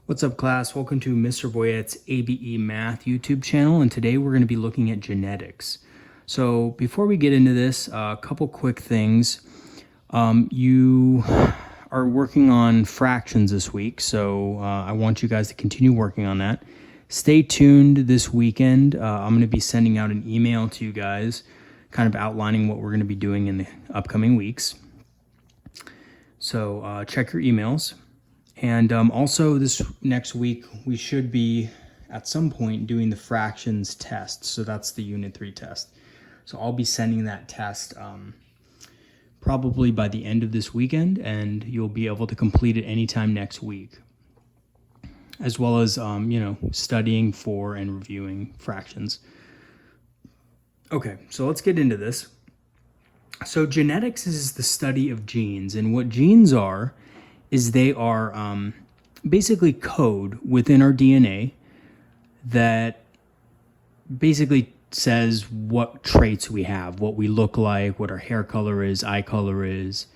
What's up, class? Welcome to Mr. Boyette's ABE Math YouTube channel, and today we're going to be looking at genetics. So before we get into this, a couple quick things. You are working on fractions this week, so I want you guys to continue working on that. Stay tuned this weekend. I'm going to be sending out an email to you guys kind of outlining what we're going to be doing in the upcoming weeks. So check your emails. And also this next week, we should be at some point doing the fractions test. So that's the Unit 3 test. So I'll be sending that test probably by the end of this weekend, and you'll be able to complete it anytime next week, as well as, studying for and reviewing fractions. Okay, so let's get into this. So genetics is the study of genes, and what genes are is they are basically code within our DNA that basically says what traits we have, what we look like, what our hair color is, eye color is,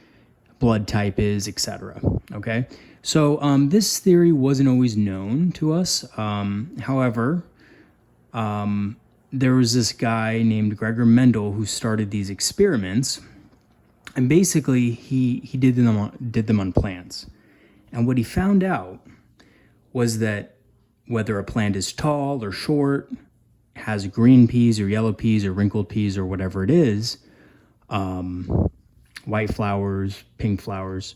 blood type is, etc. Okay, so this theory wasn't always known to us. However, there was this guy named Gregor Mendel who started these experiments. And basically, he did them on plants. And what he found out was that whether a plant is tall or short, has green peas or yellow peas or wrinkled peas or whatever it is, white flowers, pink flowers,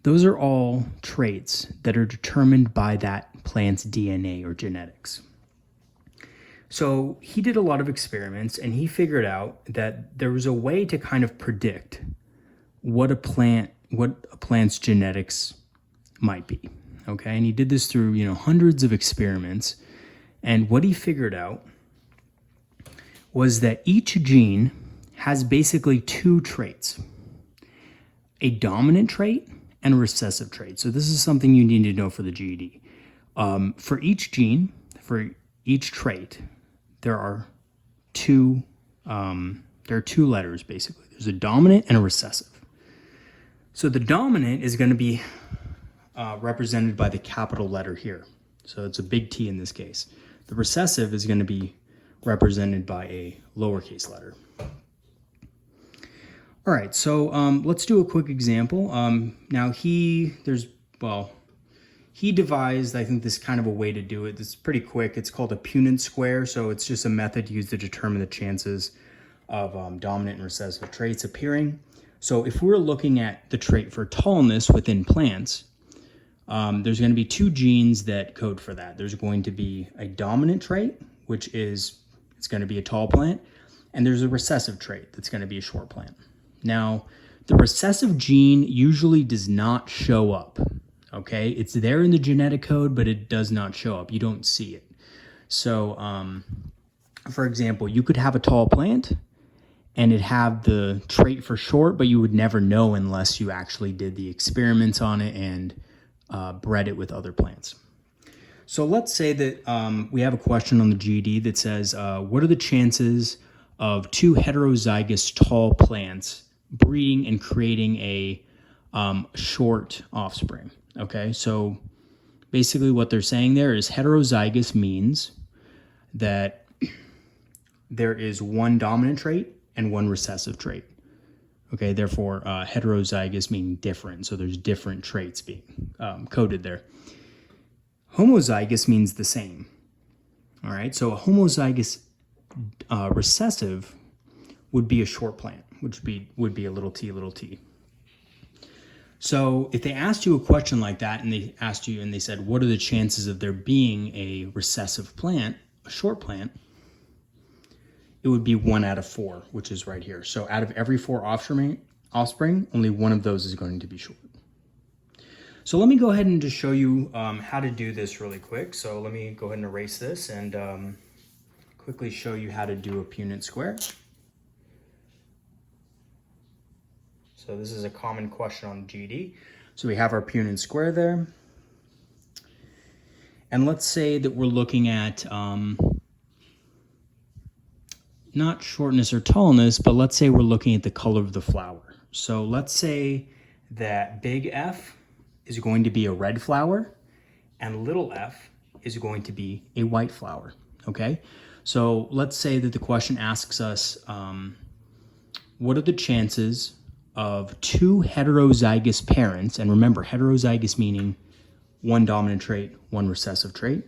those are all traits that are determined by that plant's DNA or genetics. So he did a lot of experiments, and he figured out that there was a way to kind of predict what a plant's genetics might be. Okay, and he did this through hundreds of experiments, and what he figured out was that each gene has basically two traits: a dominant trait and a recessive trait. So this is something you need to know for the GED. For each gene, for each trait, there are two letters basically. There's a dominant and a recessive. So the dominant is going to be represented by the capital letter here. So it's a big T in this case. The recessive is going to be represented by a lowercase letter. All right, so let's do a quick example. Now he devised, I think, this kind of a way to do it. It's pretty quick. It's called a Punnett square. So it's just a method used to determine the chances of dominant and recessive traits appearing. So if we're looking at the trait for tallness within plants, there's going to be two genes that code for that. There's going to be a dominant trait, which is it's going to be a tall plant, and there's a recessive trait that's going to be a short plant. Now, the recessive gene usually does not show up. Okay, it's there in the genetic code, but it does not show up. You don't see it. So, for example, you could have a tall plant and it have the trait for short, but you would never know unless you actually did the experiments on it and bred it with other plants. So let's say that we have a question on the GED that says, what are the chances of two heterozygous tall plants breeding and creating a short offspring? Okay, so basically what they're saying there is heterozygous means that there is one dominant trait and one recessive trait. Okay, therefore heterozygous meaning different, so there's different traits being coded there. Homozygous means the same. All right, so a homozygous recessive would be a short plant, which would be a little t. So if they asked you a question like that and they said, what are the chances of there being a recessive plant, a short plant, it would be 1 out of 4, which is right here. So out of every 4 offspring, only one of those is going to be short. So let me go ahead and just show you how to do this really quick. So let me go ahead and erase this and quickly show you how to do a Punnett square. So this is a common question on GED. So we have our Punnett square there. And let's say that we're looking at not shortness or tallness, but let's say we're looking at the color of the flower. So let's say that big F is going to be a red flower and little f is going to be a white flower, okay? So let's say that the question asks us, what are the chances of two heterozygous parents, and remember, heterozygous meaning one dominant trait, one recessive trait,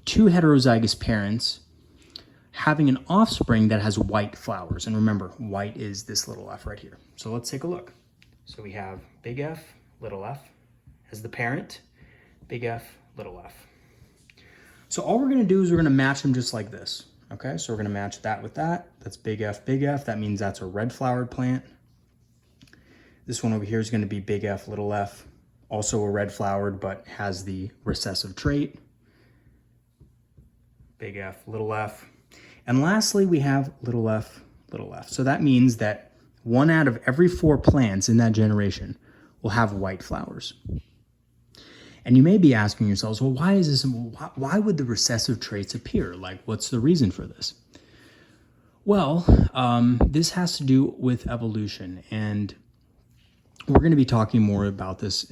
two heterozygous parents having an offspring that has white flowers. And remember, white is this little f right here. So let's take a look. So we have big F, little f as the parent, big F, little f. So all we're gonna do is we're gonna match them just like this. Okay, so we're gonna match that with that. That's big F, big F. That means that's a red flowered plant. This one over here is gonna be big F, little f, also a red flowered, but has the recessive trait. Big F, little f. And lastly, we have little f, little f. So that means that 1 out of every 4 plants in that generation will have white flowers. And you may be asking yourselves, well, why is this? Why would the recessive traits appear? Like, what's the reason for this? Well, this has to do with evolution, and we're going to be talking more about this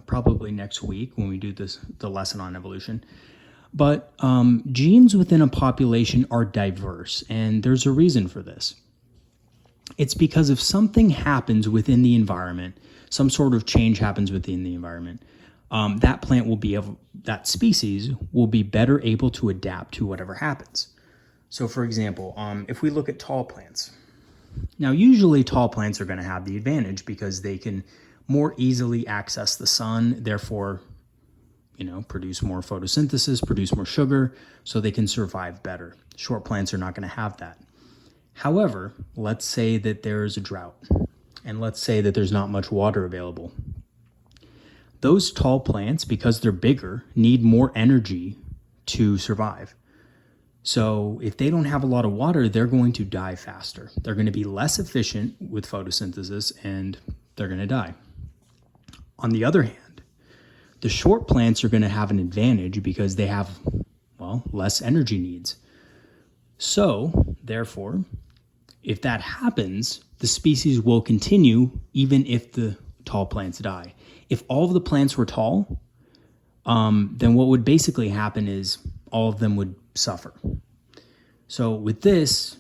probably next week when we do the lesson on evolution. But genes within a population are diverse, and there's a reason for this. It's because if something happens within the environment, some sort of change happens within the environment, that plant will be able, that species will be better able to adapt to whatever happens. So for example, if we look at tall plants, now usually tall plants are going to have the advantage because they can more easily access the sun, therefore, produce more photosynthesis, produce more sugar, so they can survive better. Short plants are not going to have that. However, let's say that there is a drought, and let's say that there's not much water available. Those tall plants, because they're bigger, need more energy to survive. So if they don't have a lot of water, they're going to die faster. They're going to be less efficient with photosynthesis, and they're going to die. On the other hand, the short plants are going to have an advantage because they have, less energy needs. So, therefore, if that happens, the species will continue even if the tall plants die. If all of the plants were tall, then what would basically happen is all of them would suffer. So with this,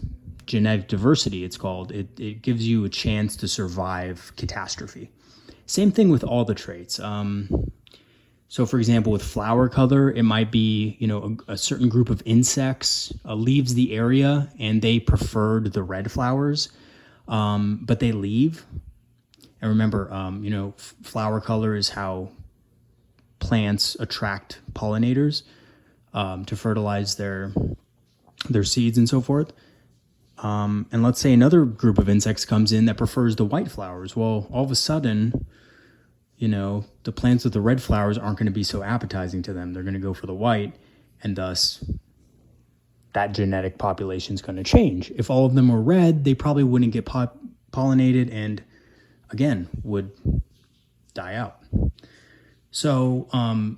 genetic diversity, it's called, it gives you a chance to survive catastrophe. Same thing with all the traits. So for example, with flower color, it might be, a certain group of insects leaves the area and they preferred the red flowers, but they leave. And remember, flower color is how plants attract pollinators to fertilize their seeds and so forth. And let's say another group of insects comes in that prefers the white flowers. Well, all of a sudden, the plants with the red flowers aren't going to be so appetizing to them. They're going to go for the white, and thus that genetic population is going to change. If all of them were red, they probably wouldn't get pollinated and, again, would die out. So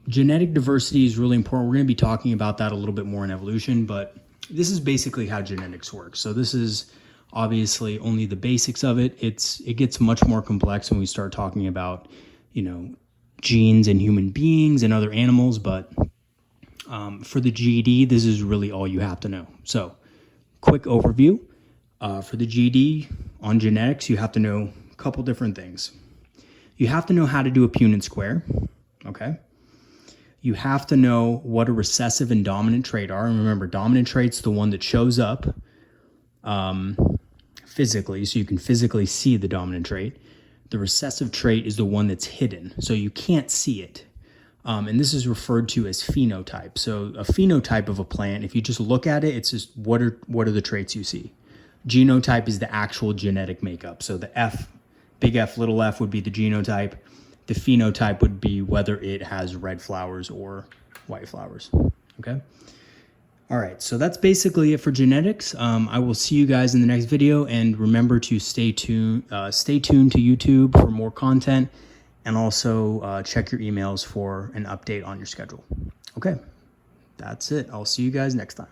genetic diversity is really important. We're going to be talking about that a little bit more in evolution, but this is basically how genetics works. So this is obviously only the basics of it. It gets much more complex when we start talking about, genes in human beings and other animals, but for the GED, this is really all you have to know. So quick overview. For the GED on genetics, you have to know a couple different things. You have to know how to do a Punnett square, okay? You have to know what a recessive and dominant trait are. And remember, dominant trait's the one that shows up physically, so you can physically see the dominant trait. The recessive trait is the one that's hidden, so you can't see it. And this is referred to as phenotype. So a phenotype of a plant, if you just look at it, it's just what are the traits you see. Genotype is the actual genetic makeup. So the F, big F, little f would be the genotype. The phenotype would be whether it has red flowers or white flowers, okay? All right, so that's basically it for genetics. I will see you guys in the next video, and remember to stay tuned to YouTube for more content, and also check your emails for an update on your schedule. Okay, that's it. I'll see you guys next time.